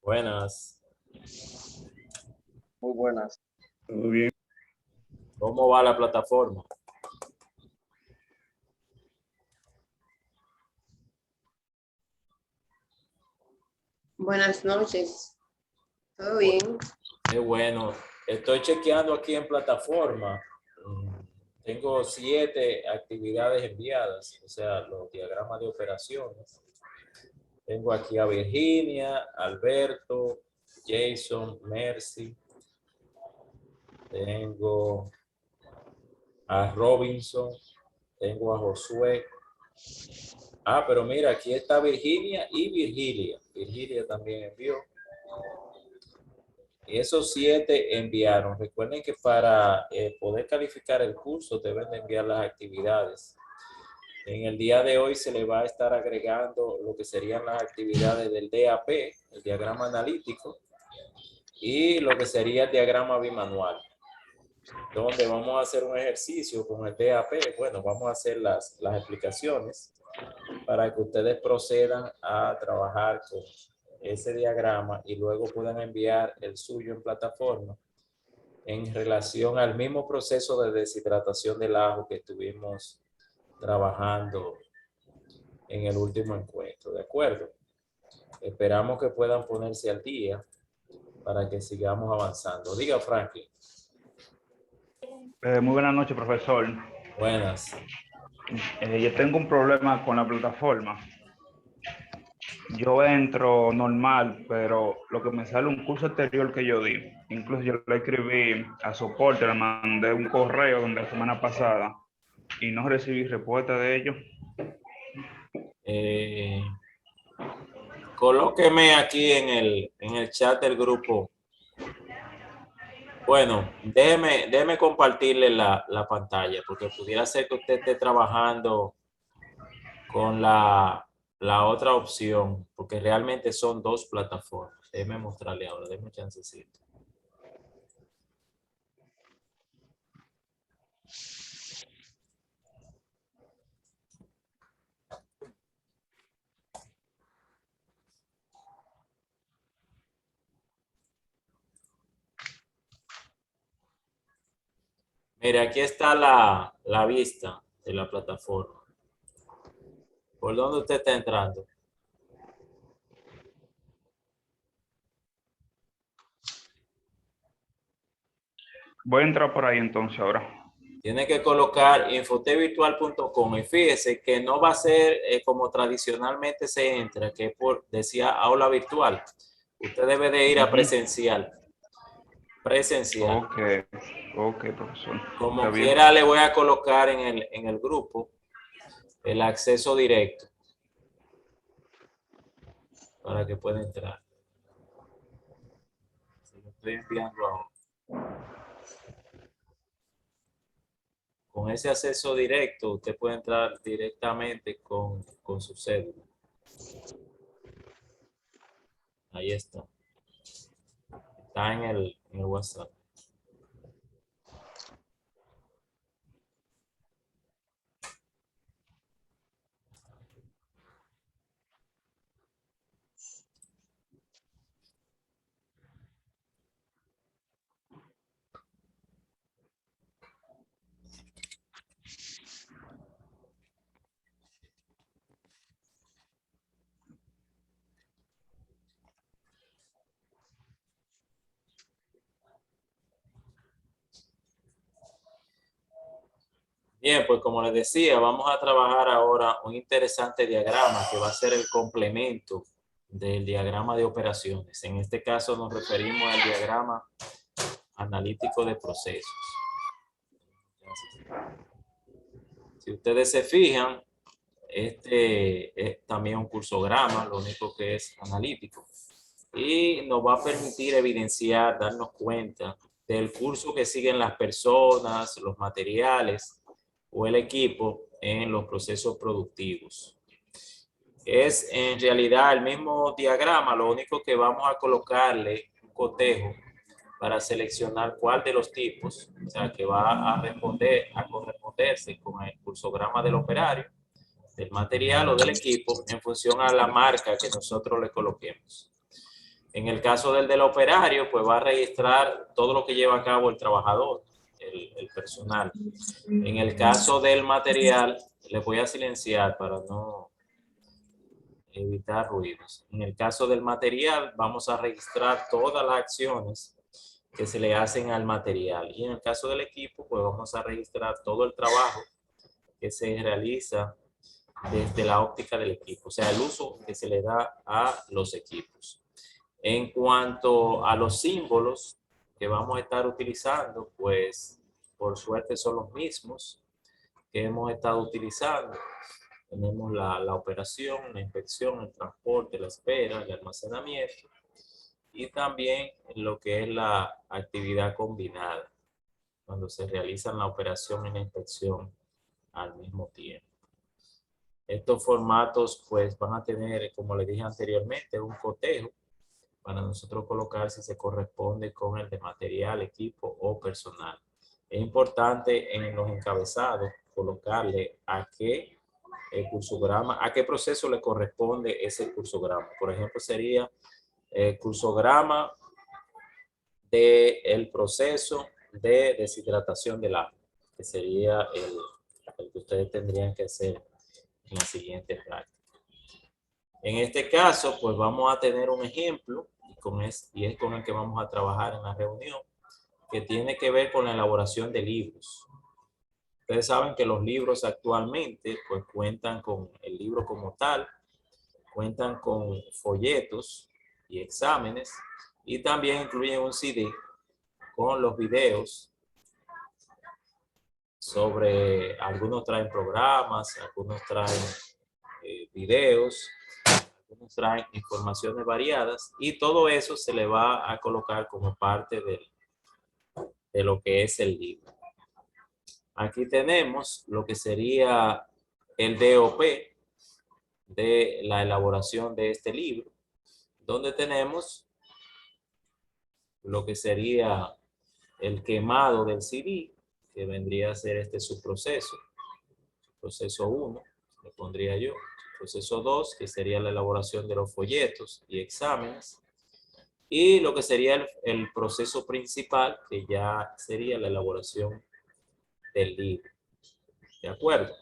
Buenas. Muy buenas. Todo bien. ¿Cómo va la plataforma? Buenas noches. ¿Todo bien? Qué bueno. Estoy chequeando aquí en plataforma. Tengo 7 actividades enviadas, o sea, los diagramas de operaciones. Tengo aquí a Virginia, Alberto, Jason, Mercy. Tengo a Robinson. Tengo a Josué. Pero mira, aquí está Virginia y Virgilia. Virgilia también envió. Y esos 7 enviaron. Recuerden que para poder calificar el curso deben de enviar las actividades. En el día de hoy se le va a estar agregando lo que serían las actividades del DAP, el diagrama analítico, y lo que sería el diagrama bimanual, donde vamos a hacer un ejercicio con el DAP. Bueno, vamos a hacer las explicaciones para que ustedes procedan a trabajar con ese diagrama y luego puedan enviar el suyo en plataforma en relación al mismo proceso de deshidratación del ajo que estuvimos trabajando en el último encuentro, ¿de acuerdo? Esperamos que puedan ponerse al día para que sigamos avanzando. Diga, Franklin. Muy buenas noches, profesor. Buenas. Yo tengo un problema con la plataforma. Yo entro normal, pero lo que me sale un curso anterior que yo di, incluso yo le escribí a soporte, le mandé un correo donde la semana pasada y no recibí respuesta de ellos. Colóqueme aquí en el chat del grupo. Bueno, déjeme compartirle la pantalla, porque pudiera ser que usted esté trabajando con la otra opción, porque realmente son 2 plataformas. Déjeme mostrarle ahora, déjeme un chancecito. Mire, aquí está la vista de la plataforma. ¿Por dónde usted está entrando? Voy a entrar por ahí entonces ahora. Tiene que colocar infotevirtual.com y fíjese que no va a ser como tradicionalmente se entra, que decía aula virtual. Usted debe de ir a presencial. Presencial. Ok, profesor. Como Está bien. quiera, le voy a colocar en el grupo el acceso directo para que pueda entrar. Se lo estoy enviando ahora. Con ese acceso directo, usted puede entrar directamente con su cédula. Ahí está. Está en el WhatsApp. Bien, pues como les decía, vamos a trabajar ahora un interesante diagrama que va a ser el complemento del diagrama de operaciones. En este caso nos referimos al diagrama analítico de procesos. Si ustedes se fijan, este es también un cursograma, lo único que es analítico. Y nos va a permitir evidenciar, darnos cuenta del curso que siguen las personas, los materiales o el equipo en los procesos productivos. Es en realidad el mismo diagrama, lo único que vamos a colocarle un cotejo para seleccionar cuál de los tipos, o sea, que va a corresponderse con el cursograma del operario, del material o del equipo en función a la marca que nosotros le coloquemos. En el caso del operario, pues va a registrar todo lo que lleva a cabo el trabajador, el personal. En el caso del material, le voy a silenciar para no evitar ruidos. En el caso del material, vamos a registrar todas las acciones que se le hacen al material. Y en el caso del equipo, pues vamos a registrar todo el trabajo que se realiza desde la óptica del equipo, o sea, el uso que se le da a los equipos. En cuanto a los símbolos que vamos a estar utilizando, pues por suerte son los mismos que hemos estado utilizando. Tenemos la operación, la inspección, el transporte, la espera, el almacenamiento y también lo que es la actividad combinada, cuando se realizan la operación y la inspección al mismo tiempo. Estos formatos pues van a tener, como les dije anteriormente, un cotejo para nosotros colocar si se corresponde con el de material, equipo o personal. Es importante en los encabezados colocarle a qué cursograma, a qué proceso le corresponde ese cursograma. Por ejemplo, sería el cursograma del proceso de deshidratación del agua, que sería el que ustedes tendrían que hacer en la siguiente práctica. En este caso, pues vamos a tener un ejemplo y es con el que vamos a trabajar en la reunión, que tiene que ver con la elaboración de libros. Ustedes saben que los libros actualmente pues cuentan con el libro como tal, cuentan con folletos y exámenes y también incluyen un CD con los videos sobre, algunos traen programas, algunos traen videos, algunos traen informaciones variadas y todo eso se le va a colocar como parte de lo que es el libro. Aquí tenemos lo que sería el DOP de la elaboración de este libro, donde tenemos lo que sería el quemado del CD, que vendría a ser este subproceso. Proceso 1, le pondría yo. Proceso 2, que sería la elaboración de los folletos y exámenes. Y lo que sería el proceso principal, que ya sería la elaboración del libro. ¿De acuerdo?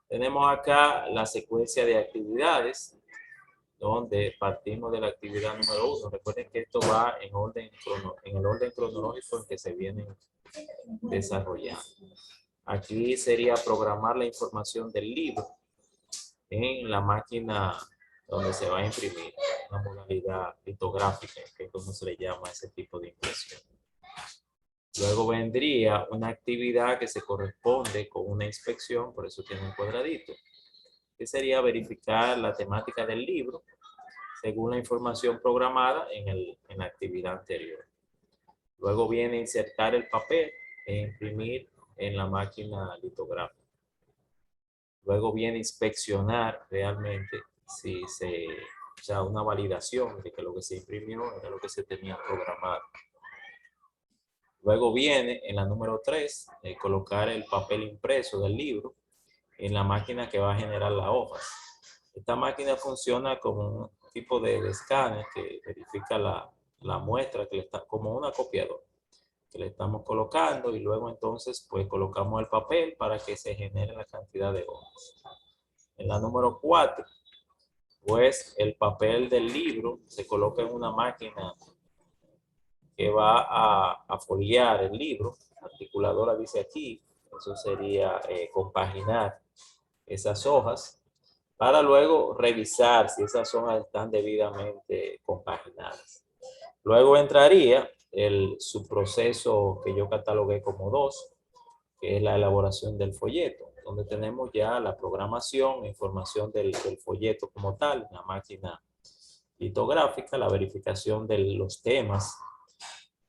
Tenemos acá la secuencia de actividades, donde partimos de la actividad número 1. Recuerden que esto va en el orden cronológico en que se vienen desarrollando. Aquí sería programar la información del libro en la máquina donde se va a imprimir, una modalidad litográfica, que es como se le llama a ese tipo de impresión. Luego vendría una actividad que se corresponde con una inspección, por eso tiene un cuadradito, que sería verificar la temática del libro según la información programada en la actividad anterior. Luego viene insertar el papel e imprimir en la máquina litográfica. Luego viene inspeccionar realmente si o sea, una validación de que lo que se imprimió era lo que se tenía programado. Luego viene en la número 3, colocar el papel impreso del libro en la máquina que va a generar las hojas. Esta máquina funciona como un tipo de escáner que verifica la muestra, que le está, como una copiadora que le estamos colocando, y luego entonces pues colocamos el papel para que se genere la cantidad de hojas. En la número 4, pues el papel del libro se coloca en una máquina que va a foliar el libro. La articuladora dice aquí, eso sería compaginar esas hojas para luego revisar si esas hojas están debidamente compaginadas. Luego entraría el subproceso que yo catalogué como 2, que es la elaboración del folleto, donde tenemos ya la programación, información del folleto como tal, la máquina litográfica, la verificación de los temas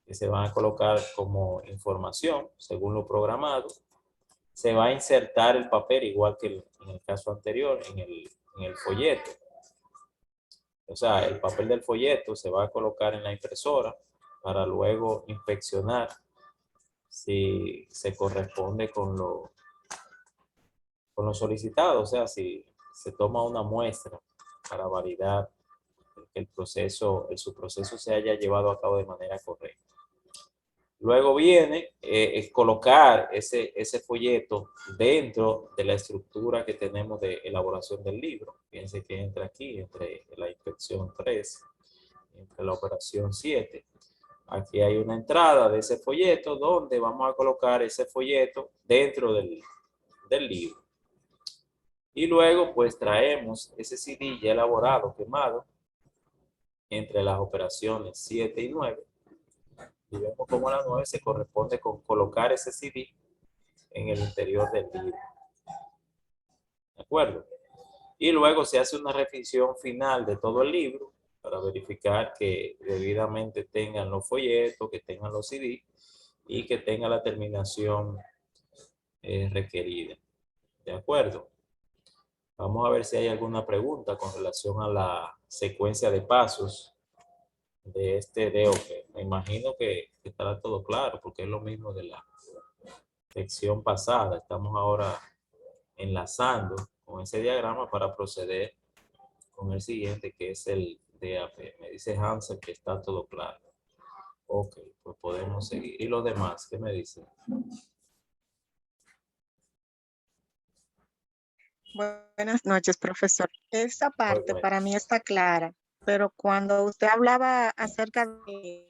que se van a colocar como información según lo programado. Se va a insertar el papel igual que en el caso anterior, en el folleto. O sea, el papel del folleto se va a colocar en la impresora para luego inspeccionar si se corresponde con lo solicitado. O sea, si se toma una muestra para validar el que su proceso se haya llevado a cabo de manera correcta. Luego viene colocar ese folleto dentro de la estructura que tenemos de elaboración del libro. Fíjense que entra aquí, entre la inspección 3, entre la operación 7. Aquí hay una entrada de ese folleto donde vamos a colocar ese folleto dentro del libro. Y luego pues traemos ese CD ya elaborado, quemado, entre las operaciones 7 y 9. Y vemos cómo la 9 se corresponde con colocar ese CD en el interior del libro. ¿De acuerdo? Y luego se hace una revisión final de todo el libro para verificar que debidamente tengan los folletos, que tengan los CD y que tenga la terminación requerida. ¿De acuerdo? Vamos a ver si hay alguna pregunta con relación a la secuencia de pasos de este DOP. Me imagino que estará todo claro porque es lo mismo de la sección pasada. Estamos ahora enlazando con ese diagrama para proceder con el siguiente, que es el DAP. Me dice Hansel que está todo claro. Ok, pues podemos seguir. ¿Y los demás qué me dicen? Buenas noches, profesor. Esa parte bueno. para mí está clara, pero cuando usted hablaba acerca de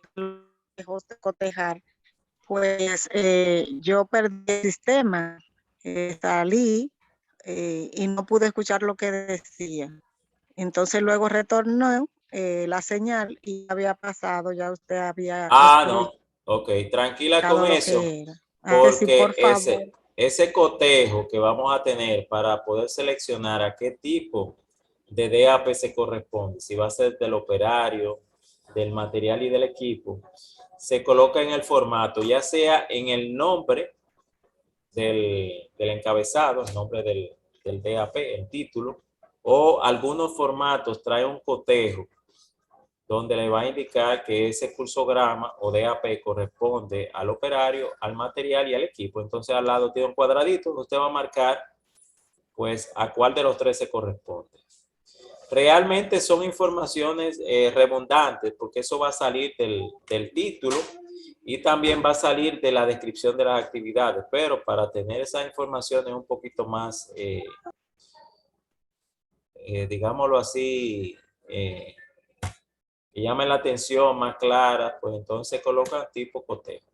cotejar, pues yo perdí el sistema, salí y no pude escuchar lo que decía. Entonces luego retornó la señal y había pasado, ya usted había No. Ok, tranquila con explicado lo eso, que era. Sí, porque por favor. ese cotejo que vamos a tener para poder seleccionar a qué tipo de DAP se corresponde, si va a ser del operario, del material y del equipo, se coloca en el formato, ya sea en el nombre del encabezado, el nombre del DAP, el título, o algunos formatos trae un cotejo donde le va a indicar que ese cursograma o DAP corresponde al operario, al material y al equipo. Entonces al lado tiene un cuadradito donde usted va a marcar pues a cuál de los tres se corresponde. Realmente son informaciones redundantes porque eso va a salir del título y también va a salir de la descripción de las actividades, pero para tener esas informaciones un poquito más, digámoslo así, que llamen la atención más clara, pues entonces colocan tipo cotejo.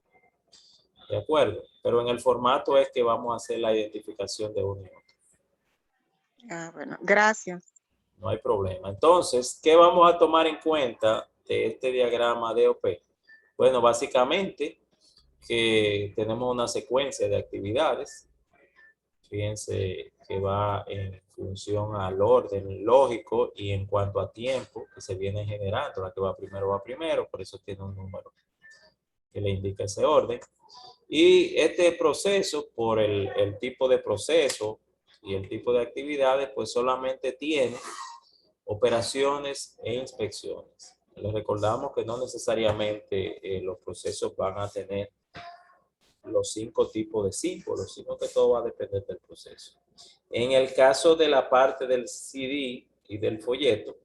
¿De acuerdo? Pero en el formato es que vamos a hacer la identificación de uno y otro. Bueno, gracias. No hay problema. Entonces, ¿qué vamos a tomar en cuenta de este diagrama DOP? Bueno, básicamente que tenemos una secuencia de actividades. Fíjense que va en función al orden lógico y en cuanto a tiempo que se viene generando. La que va primero, por eso tiene un número que le indica ese orden. Y este proceso, por el tipo de proceso y el tipo de actividades, pues solamente tiene operaciones e inspecciones. Les recordamos que no necesariamente los procesos van a tener los 5 tipos de símbolos, sino que todo va a depender del proceso. En el caso de la parte del CD y del folleto,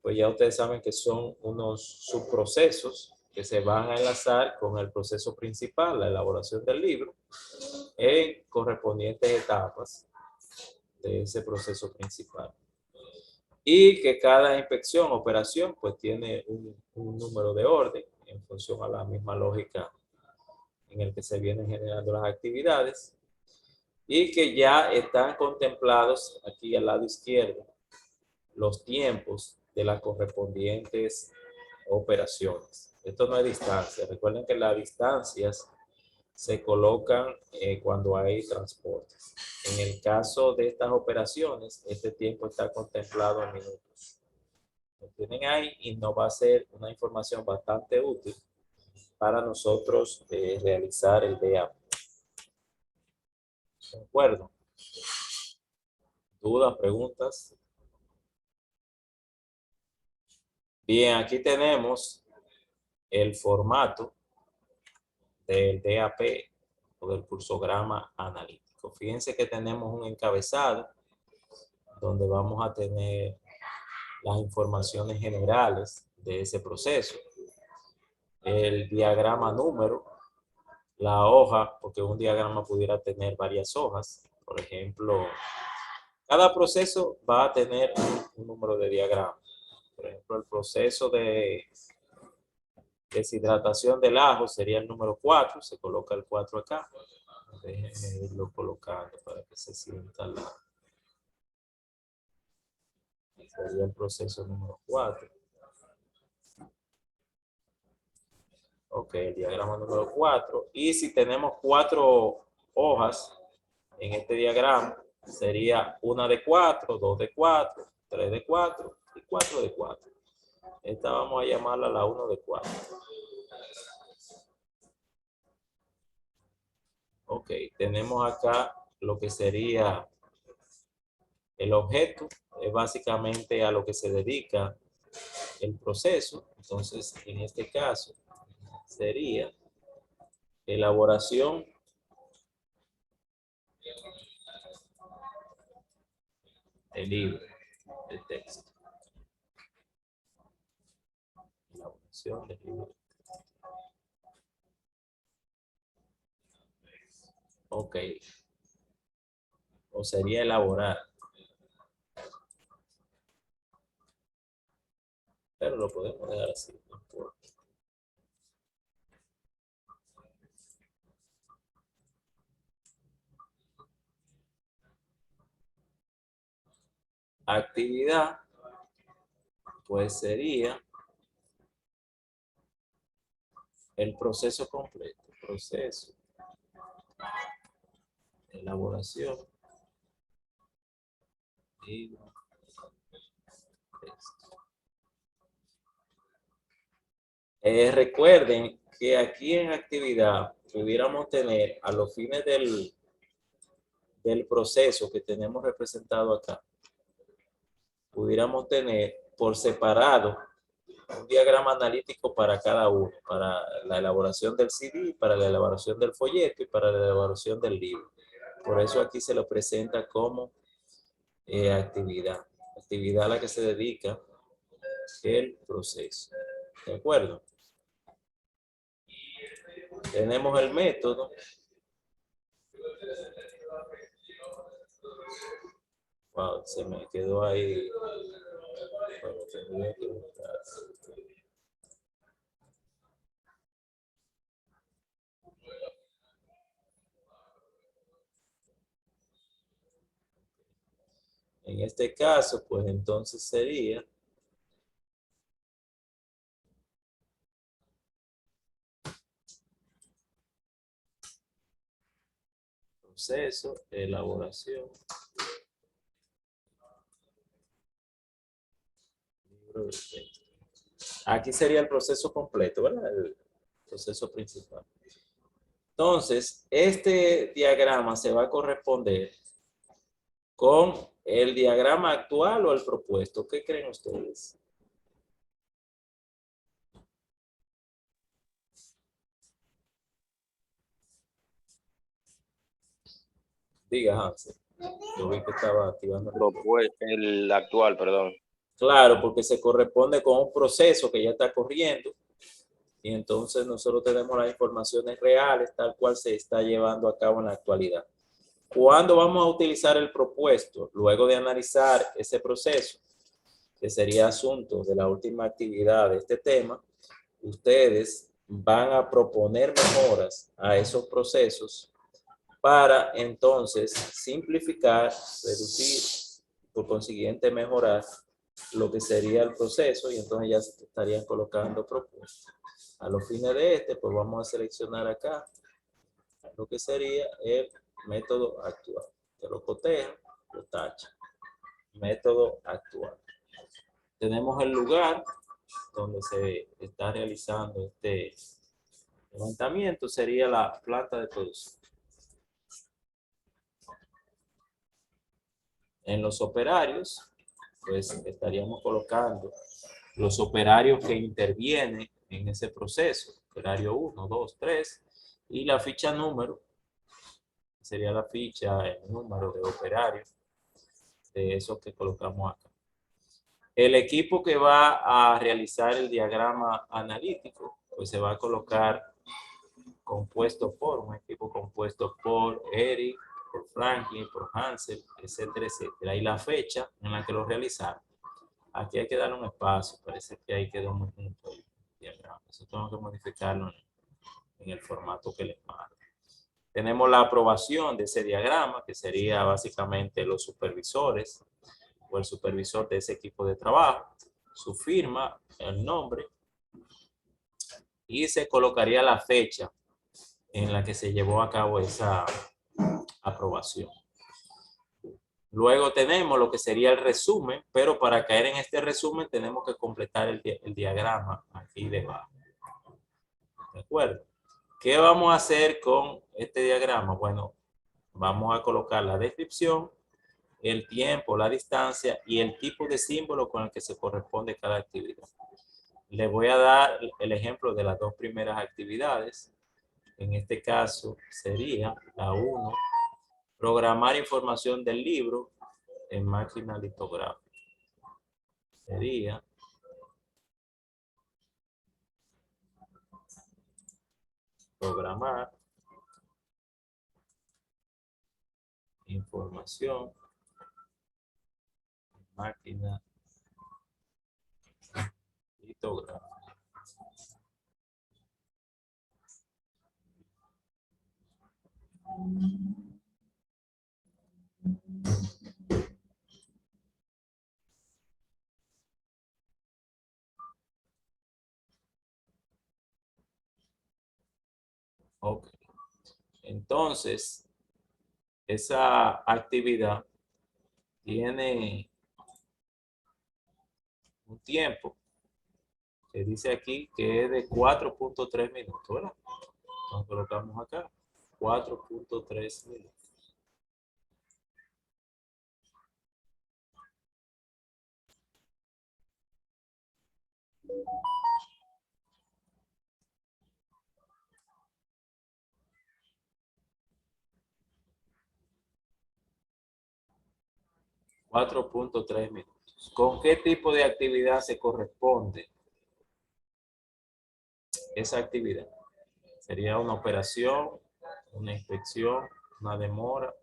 pues ya ustedes saben que son unos subprocesos que se van a enlazar con el proceso principal, la elaboración del libro, en correspondientes etapas de ese proceso principal. Y que cada inspección, operación, pues tiene un número de orden en función a la misma lógica en el que se vienen generando las actividades y que ya están contemplados aquí al lado izquierdo los tiempos de las correspondientes operaciones. Esto no es distancia. Recuerden que las distancias se colocan cuando hay transportes. En el caso de estas operaciones, este tiempo está contemplado en minutos. Lo tienen ahí y nos va a ser una información bastante útil para nosotros realizar el DAP. ¿De acuerdo? ¿Dudas, preguntas? Bien, aquí tenemos el formato del DAP o del cursograma analítico. Fíjense que tenemos un encabezado donde vamos a tener las informaciones generales de ese proceso. El diagrama número, la hoja, porque un diagrama pudiera tener varias hojas. Por ejemplo, cada proceso va a tener un número de diagrama. Por ejemplo, el proceso de deshidratación del ajo sería el número 4, se coloca el 4 acá. Déjenme irlo colocando para que se sienta sería el proceso número 4. Ok, el diagrama número 4. Y si tenemos 4 hojas en este diagrama, sería una de 4, 2 de 4, 3 de 4 y 4 de 4. Esta vamos a llamarla la 1 de 4. Ok, tenemos acá lo que sería el objeto, es básicamente a lo que se dedica el proceso. Entonces, en este caso, sería elaboración del libro de texto. Elaboración del libro. Ok. O sería elaborar. Pero lo podemos dejar así. No importa. Actividad, pues sería el proceso completo. Proceso, elaboración, libro, texto. Recuerden que aquí en actividad pudiéramos tener a los fines del proceso que tenemos representado acá, pudiéramos tener por separado un diagrama analítico para cada uno, para la elaboración del CD, para la elaboración del folleto y para la elaboración del libro. Por eso aquí se lo presenta como actividad. Actividad a la que se dedica el proceso. ¿De acuerdo? Tenemos el método. Wow, se me quedó ahí. Bueno, tendría que buscar. En este caso, pues entonces sería proceso, elaboración, libro de texto. Aquí sería el proceso completo, ¿verdad? El proceso principal. Entonces, este diagrama se va a corresponder con el diagrama actual o el propuesto. ¿Qué creen ustedes? Diga, Hansel. Yo vi que estaba activando. El actual, perdón. Claro, porque se corresponde con un proceso que ya está corriendo y entonces nosotros tenemos las informaciones reales tal cual se está llevando a cabo en la actualidad. ¿Cuándo vamos a utilizar el propuesto? Luego de analizar ese proceso, que sería asunto de la última actividad de este tema, ustedes van a proponer mejoras a esos procesos para entonces simplificar, reducir, por consiguiente mejorar lo que sería el proceso y entonces ya se estarían colocando propuestas. A los fines de este, pues vamos a seleccionar acá lo que sería el método actual. Te lo coteja, lo tacha. Método actual. Tenemos el lugar donde se está realizando este levantamiento, sería la planta de producción. En los operarios, pues estaríamos colocando los operarios que intervienen en ese proceso. Operario 1, 2, 3. Y la ficha número, sería la ficha, el número de operarios de esos que colocamos acá. El equipo que va a realizar el diagrama analítico, pues se va a colocar compuesto por, un equipo compuesto por Eric, por Franklin, por Hansel, etcétera, etcétera. Y la fecha en la que lo realizaron. Aquí hay que darle un espacio, parece que ahí quedó muy junto el diagrama. Eso tengo que modificarlo en el formato que les mando. Tenemos la aprobación de ese diagrama, que sería básicamente los supervisores o el supervisor de ese equipo de trabajo, su firma, el nombre, y se colocaría la fecha en la que se llevó a cabo esa aprobación. Luego tenemos lo que sería el resumen, pero para caer en este resumen tenemos que completar el diagrama aquí debajo. ¿De acuerdo? ¿Qué vamos a hacer con este diagrama? Bueno, vamos a colocar la descripción, el tiempo, la distancia y el tipo de símbolo con el que se corresponde cada actividad. Les voy a dar el ejemplo de las dos primeras actividades. En este caso sería la 1, programar información del libro en máquina litográfica. Sería programar información en máquina litográfica. Ok. Entonces, esa actividad tiene un tiempo que dice aquí que es de 4.3 minutos, ¿verdad? Entonces colocamos acá 4.3 minutos. $4.3 minutos. ¿Con qué tipo de actividad se corresponde esa actividad? Sería una operación, una inspección, una demora,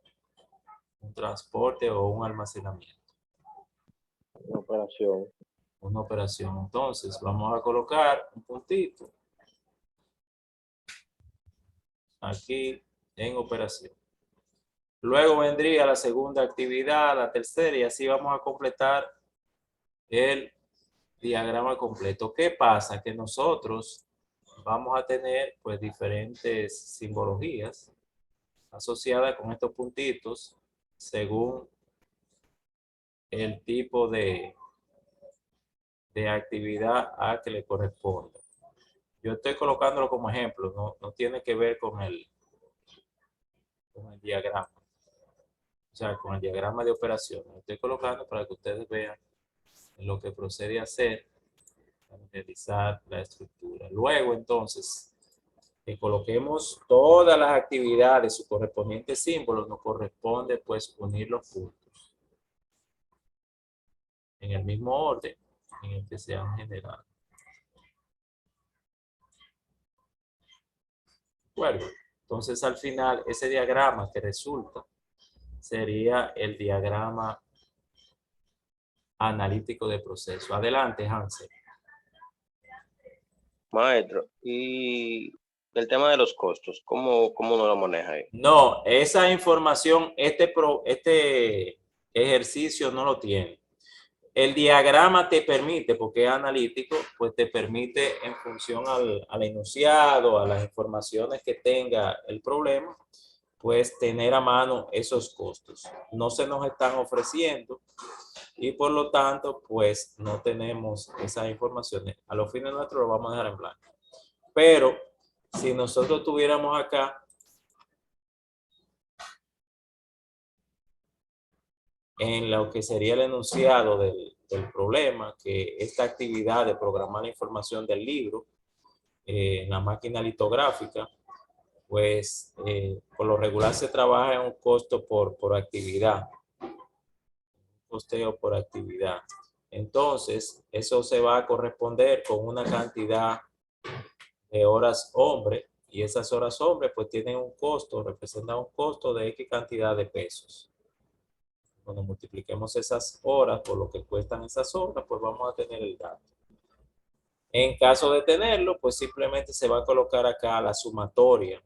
un transporte o un almacenamiento. Una operación. Una operación. Entonces, vamos a colocar un puntito aquí en operación. Luego vendría la segunda actividad, la tercera, y así vamos a completar el diagrama completo. ¿Qué pasa? Que nosotros vamos a tener pues diferentes simbologías asociadas con estos puntitos según el tipo de actividad a que le corresponda. Yo estoy colocándolo como ejemplo, no tiene que ver con el diagrama. O sea, con el diagrama de operación. Lo estoy colocando para que ustedes vean lo que procede a hacer para realizar la estructura. Luego, entonces, que coloquemos todas las actividades, su correspondiente símbolo, nos corresponde pues unir los puntos en el mismo orden en el que se han generado. Bueno, entonces al final ese diagrama que resulta sería el diagrama analítico de proceso. Adelante, Hansel. Maestro, y el tema de los costos, ¿cómo uno lo maneja ahí? No, esa información, este ejercicio no lo tiene. El diagrama te permite, porque es analítico, pues te permite en función al enunciado, a las informaciones que tenga el problema, pues tener a mano esos costos. No se nos están ofreciendo y por lo tanto, pues no tenemos esas informaciones. A los fines nuestros lo vamos a dejar en blanco. Pero si nosotros tuviéramos acá en lo que sería el enunciado del problema, que esta actividad de programar la información del libro en la máquina litográfica, pues por lo regular se trabaja en un costo por actividad, un costeo por actividad. Entonces, eso se va a corresponder con una cantidad de horas hombre, y esas horas hombre pues tienen un costo, representan un costo de X cantidad de pesos. Cuando multipliquemos esas horas por lo que cuestan esas horas, pues vamos a tener el dato. En caso de tenerlo, pues simplemente se va a colocar acá la sumatoria,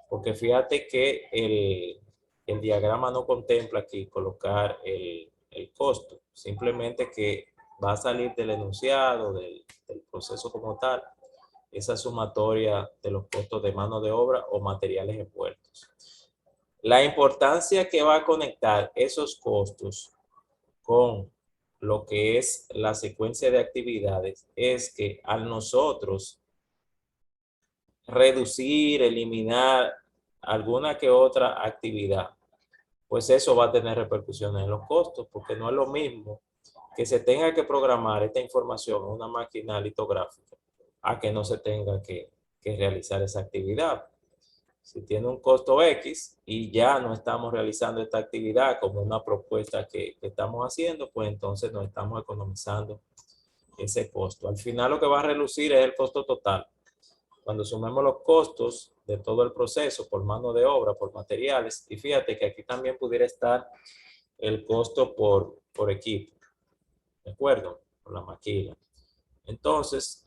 porque fíjate que el diagrama no contempla aquí colocar el costo, simplemente que va a salir del enunciado, del proceso como tal, esa sumatoria de los costos de mano de obra o materiales envueltos. La importancia que va a conectar esos costos con lo que es la secuencia de actividades es que al nosotros reducir, eliminar alguna que otra actividad, pues eso va a tener repercusiones en los costos, porque no es lo mismo que se tenga que programar esta información en una máquina litográfica a que no se tenga que realizar esa actividad. Si tiene un costo X y ya no estamos realizando esta actividad como una propuesta que estamos haciendo, pues entonces no estamos economizando ese costo. Al final lo que va a relucir es el costo total. Cuando sumemos los costos de todo el proceso por mano de obra, por materiales, y fíjate que aquí también pudiera estar el costo por equipo, ¿de acuerdo? Por la maquila. Entonces,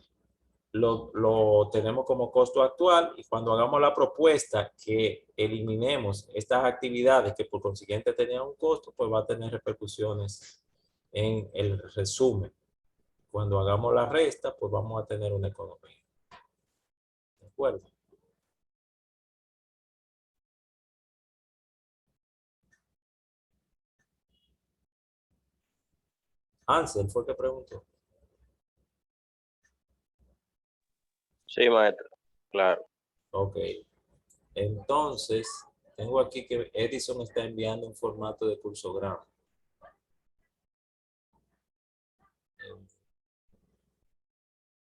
lo tenemos como costo actual y cuando hagamos la propuesta que eliminemos estas actividades que por consiguiente tenían un costo, pues va a tener repercusiones en el resumen. Cuando hagamos la resta, pues vamos a tener una economía. ¿De acuerdo? Ansel fue el que preguntó. Sí, maestro, claro. Ok. Entonces, tengo aquí que Edison está enviando un formato de cursograma.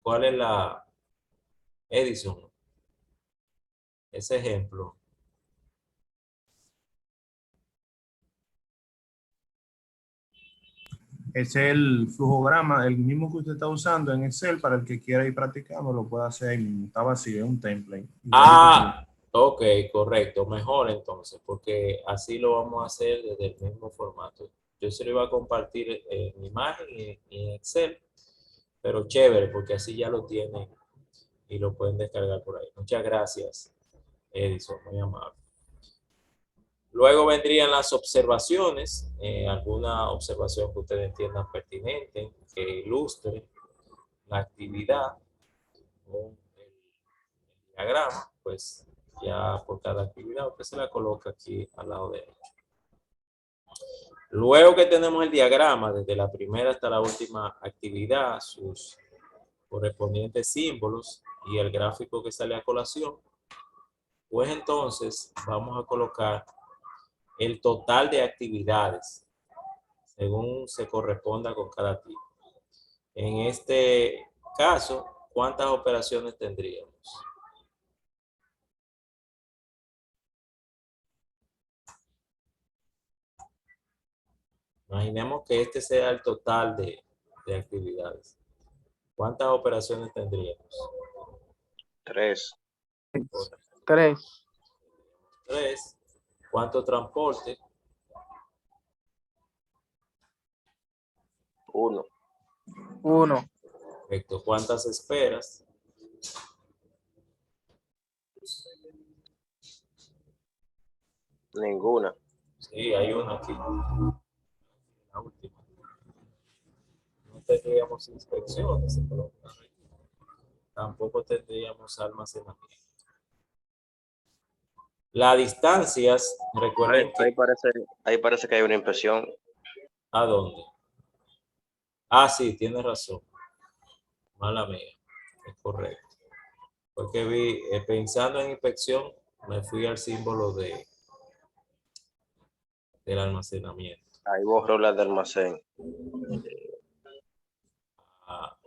¿Cuál es la Edison? Ese ejemplo. Ese es el flujograma, el mismo que usted está usando en Excel para el que quiera ir practicando, lo puede hacer ahí mismo. Está vacío, es un template. Ah, ok, correcto. Mejor entonces, porque así lo vamos a hacer desde el mismo formato. Yo se lo iba a compartir en imagen y en Excel, pero chévere, porque así ya lo tienen y lo pueden descargar por ahí. Muchas gracias, Edison, muy amable. Luego vendrían las observaciones, alguna observación que ustedes entiendan pertinente, que ilustre la actividad con el diagrama, pues ya por cada actividad usted se la coloca aquí al lado derecho. Luego que tenemos el diagrama, desde la primera hasta la última actividad, sus correspondientes símbolos y el gráfico que sale a colación, pues entonces vamos a colocar el total de actividades según se corresponda con cada tipo. En este caso, ¿cuántas operaciones tendríamos? Imaginemos que este sea el total de actividades. ¿Cuántas operaciones tendríamos? 3. 3. 3. ¿Cuánto transporte? 1. 1. Perfecto. ¿Cuántas esperas? 0. Sí, hay una aquí. La última. No tendríamos inspecciones, se colocan ahí. Tampoco tendríamos almacenamiento. Las distancias, recuerden que... Ahí parece que hay una impresión. ¿A dónde? Ah, sí, tiene razón. Mala mía. Es correcto. Porque vi, pensando en inspección, me fui al símbolo del almacenamiento. Ahí borró la de almacén. Ah,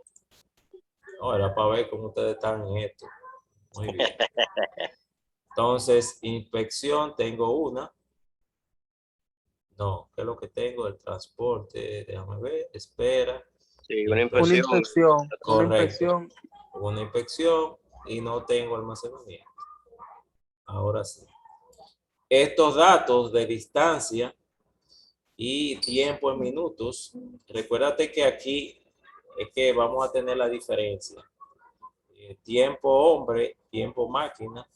no, era para ver cómo ustedes están en esto. Muy bien. Entonces, inspección, tengo una, No, ¿qué es lo que tengo? El transporte, déjame ver, espera. Sí, una Una impresión. inspección. Una Correcto. inspección. Una inspección y no tengo almacenamiento. Ahora sí. Estos datos de distancia y tiempo en minutos, recuérdate que aquí es que vamos a tener la diferencia. Tiempo hombre, tiempo máquina,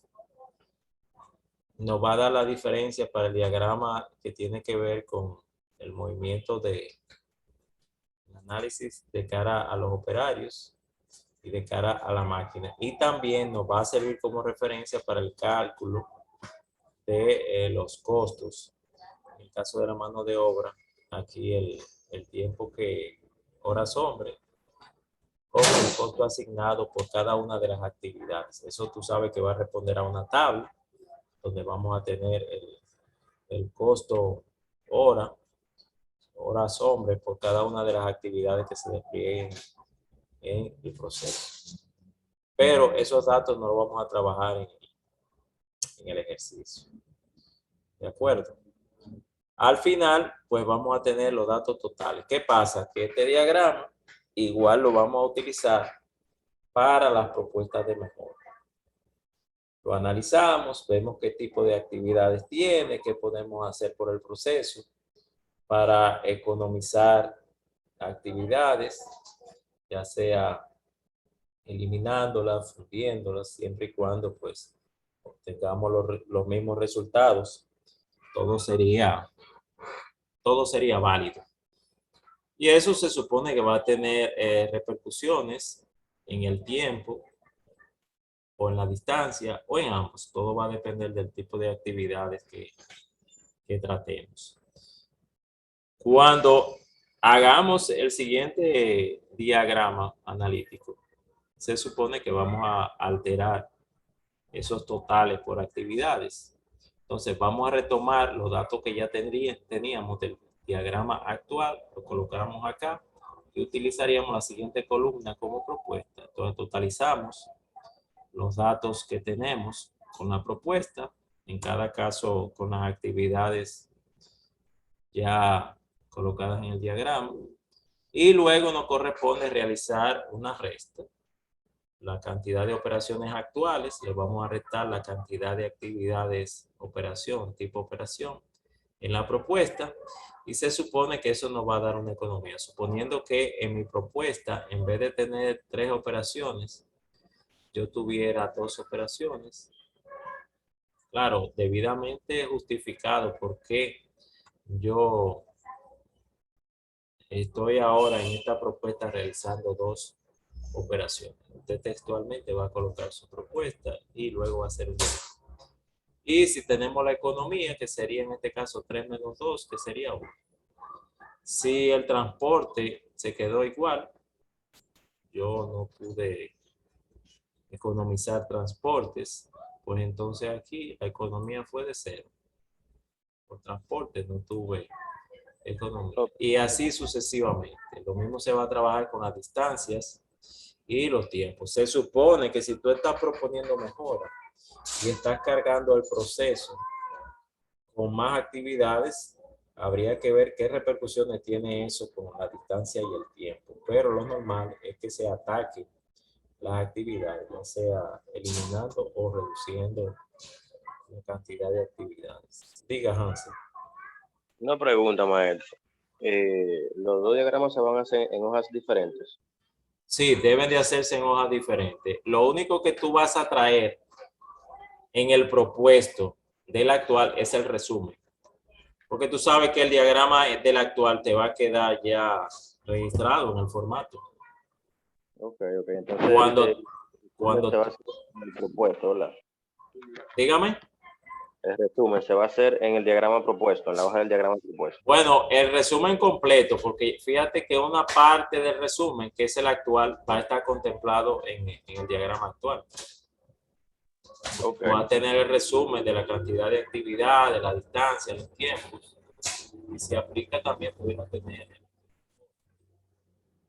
nos va a dar la diferencia para el diagrama que tiene que ver con el movimiento de análisis de cara a los operarios y de cara a la máquina. Y también nos va a servir como referencia para el cálculo de los costos. En el caso de la mano de obra, aquí el tiempo que horas hombre con el costo asignado por cada una de las actividades. Eso tú sabes que va a responder a una tabla donde vamos a tener el costo hora, horas hombre por cada una de las actividades que se desplieguen en el proceso. Pero esos datos no los vamos a trabajar en el ejercicio. ¿De acuerdo? Al final, pues vamos a tener los datos totales. ¿Qué pasa? Que este diagrama igual lo vamos a utilizar para las propuestas de mejora. Lo analizamos, vemos qué tipo de actividades tiene, qué podemos hacer por el proceso para economizar actividades, ya sea eliminándolas, fundiéndolas, siempre y cuando pues obtengamos los mismos resultados, todo sería válido. Y eso se supone que va a tener repercusiones en el tiempo, o en la distancia, o en ambos. Todo va a depender del tipo de actividades que tratemos. Cuando hagamos el siguiente diagrama analítico, se supone que vamos a alterar esos totales por actividades. Entonces vamos a retomar los datos que ya teníamos del diagrama actual, lo colocamos acá y utilizaríamos la siguiente columna como propuesta. Entonces totalizamos los datos que tenemos con la propuesta, en cada caso con las actividades ya colocadas en el diagrama, y luego nos corresponde realizar una resta. La cantidad de operaciones actuales, le vamos a restar la cantidad de actividades operación, tipo operación, en la propuesta, y se supone que eso nos va a dar una economía. Suponiendo que en mi propuesta, en vez de tener 3 operaciones, yo tuviera 2 operaciones, claro, debidamente justificado porque yo estoy ahora en esta propuesta realizando 2 operaciones. Usted textualmente va a colocar su propuesta y luego va a hacer un diagrama. Y si tenemos la economía, que sería en este caso 3 menos 2, que sería 1. Si el transporte se quedó igual, yo no pude economizar transportes, pues entonces aquí la economía fue de 0. Por transporte no tuve economía. Y así sucesivamente. Lo mismo se va a trabajar con las distancias y los tiempos. Se supone que si tú estás proponiendo mejora y estás cargando el proceso con más actividades, habría que ver qué repercusiones tiene eso con la distancia y el tiempo. Pero lo normal es que se ataque las actividades, ya sea eliminando o reduciendo la cantidad de actividades. Diga, Hansen. Una pregunta, maestro. Los dos diagramas se van a hacer en hojas diferentes. Sí, deben de hacerse en hojas diferentes. Lo único que tú vas a traer en el propuesto del actual es el resumen. Porque tú sabes que el diagrama del actual te va a quedar ya registrado en el formato. Ok. Entonces, Cuando se va a hacer el propuesto, ¿verdad? dígame. El resumen se va a hacer en el diagrama propuesto, en la hoja del diagrama propuesto. Bueno, el resumen completo, porque fíjate que una parte del resumen, que es el actual, va a estar contemplado en el diagrama actual. Va a tener el resumen de la cantidad de actividad, de la distancia, los tiempos. Y se aplica también, pudiera tener.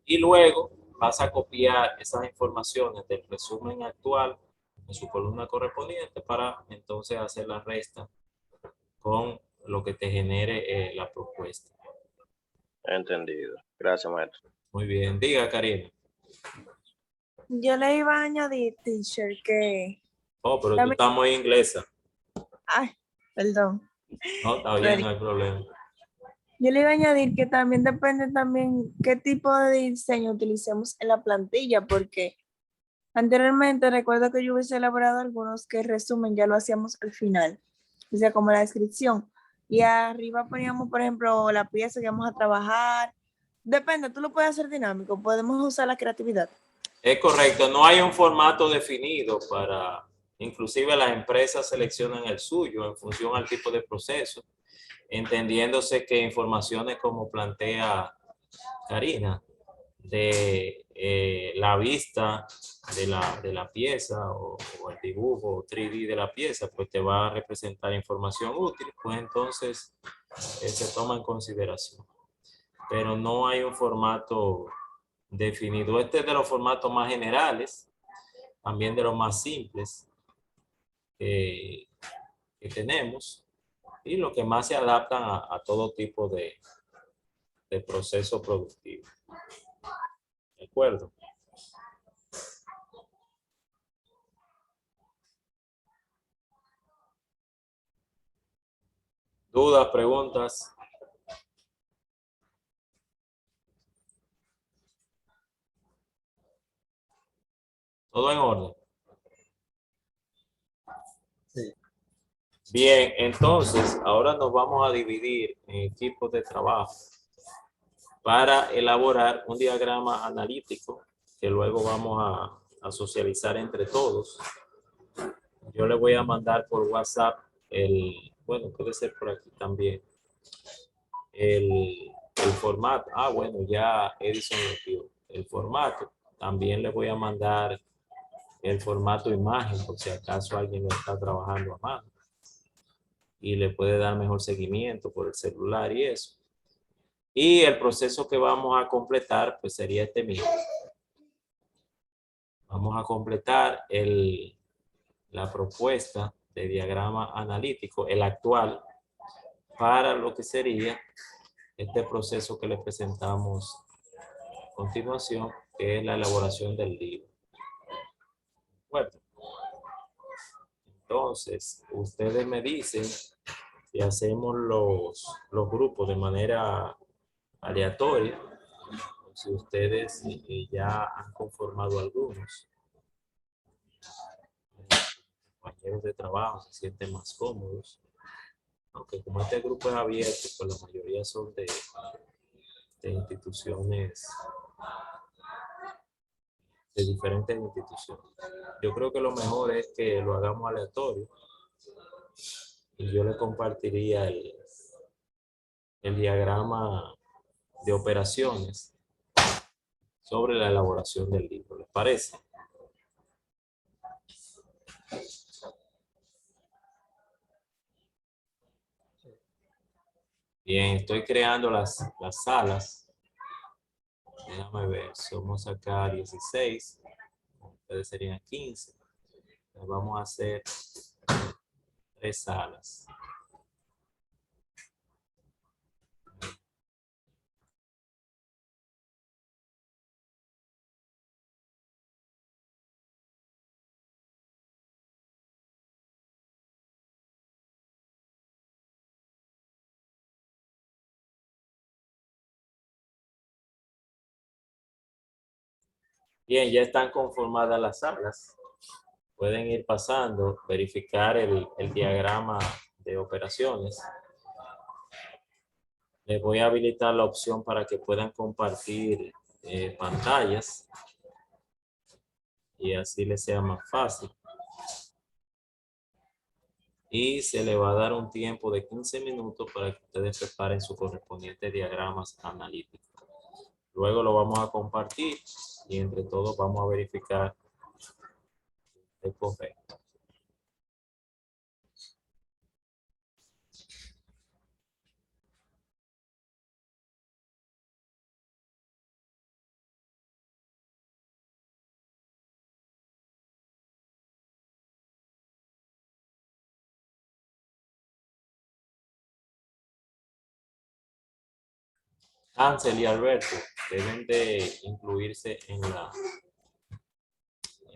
Y luego vas a copiar esas informaciones del resumen actual en su columna correspondiente para entonces hacer la resta con lo que te genere la propuesta. Entendido. Gracias, maestro. Muy bien. Diga, Karina. Yo le iba a añadir, teacher, que... Oh, pero tú También- estás muy inglesa. Ay, perdón. No, está bien, no hay problema. Yo le iba a añadir que también depende también qué tipo de diseño utilicemos en la plantilla, porque anteriormente recuerdo que yo hubiese elaborado algunos que resumen, ya lo hacíamos al final, o sea, como la descripción. Y arriba poníamos, por ejemplo, la pieza que vamos a trabajar. Depende, tú lo puedes hacer dinámico, podemos usar la creatividad. Es correcto, no hay un formato definido para, inclusive las empresas seleccionan el suyo en función al tipo de proceso, entendiéndose que informaciones como plantea Karina, de la vista de la pieza o el dibujo 3D de la pieza, pues te va a representar información útil, pues entonces se toma en consideración. Pero no hay un formato definido. Este es de los formatos más generales, también de los más simples que tenemos y los que más se adaptan a todo tipo de proceso productivo. ¿De acuerdo? ¿Dudas, preguntas? ¿Todo en orden? Sí. Bien, entonces ahora nos vamos a dividir en equipos de trabajo para elaborar un diagrama analítico que luego vamos a socializar entre todos. Yo le voy a mandar por WhatsApp bueno, puede ser por aquí también, el formato. Ah, bueno, ya Edison lo dio. El formato. También le voy a mandar el formato imagen, por si acaso alguien lo está trabajando a mano y le puede dar mejor seguimiento por el celular y eso. Y el proceso que vamos a completar, pues sería este mismo. Vamos a completar la propuesta de diagrama analítico, el actual, para lo que sería este proceso que les presentamos a continuación, que es la elaboración del libro. Bueno, entonces, ustedes me dicen si hacemos los grupos de manera aleatoria, o si ustedes ya han conformado algunos. Compañeros de trabajo se sienten más cómodos. Aunque como este grupo es abierto, pues la mayoría son de instituciones, de diferentes instituciones. Yo creo que lo mejor es que lo hagamos aleatorio y yo le compartiría el diagrama de operaciones sobre la elaboración del libro. ¿Les parece? Bien, estoy creando las salas. Déjame ver, somos acá 16, ustedes serían 15. Entonces vamos a hacer 3 salas. Bien, ya están conformadas las salas. Pueden ir pasando, verificar el diagrama de operaciones. Les voy a habilitar la opción para que puedan compartir pantallas y así les sea más fácil. Y se le va a dar un tiempo de 15 minutos para que ustedes preparen su correspondiente diagramas analíticos. Luego lo vamos a compartir y entre todos vamos a verificar el correcto. Ansel y Alberto deben de incluirse en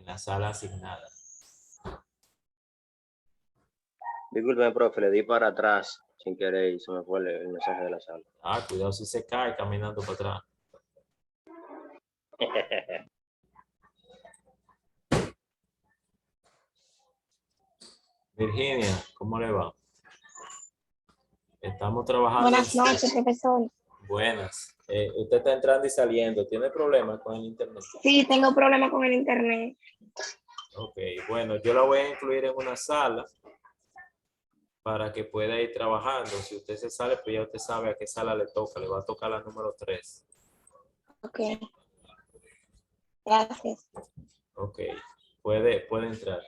la sala asignada. Disculpe, profe, le di para atrás sin querer y se me fue el mensaje de la sala. Ah, cuidado si se cae caminando para atrás. Virginia, ¿cómo le va? Estamos trabajando. Buenas noches, profesor. Buenas. Usted está entrando y saliendo. ¿Tiene problemas con el internet? Sí, tengo problemas con el internet. Ok, bueno, yo la voy a incluir en una sala para que pueda ir trabajando. Si usted se sale, pues ya usted sabe a qué sala le toca. Le va a tocar la número 3. Ok. Gracias. Ok, puede entrar.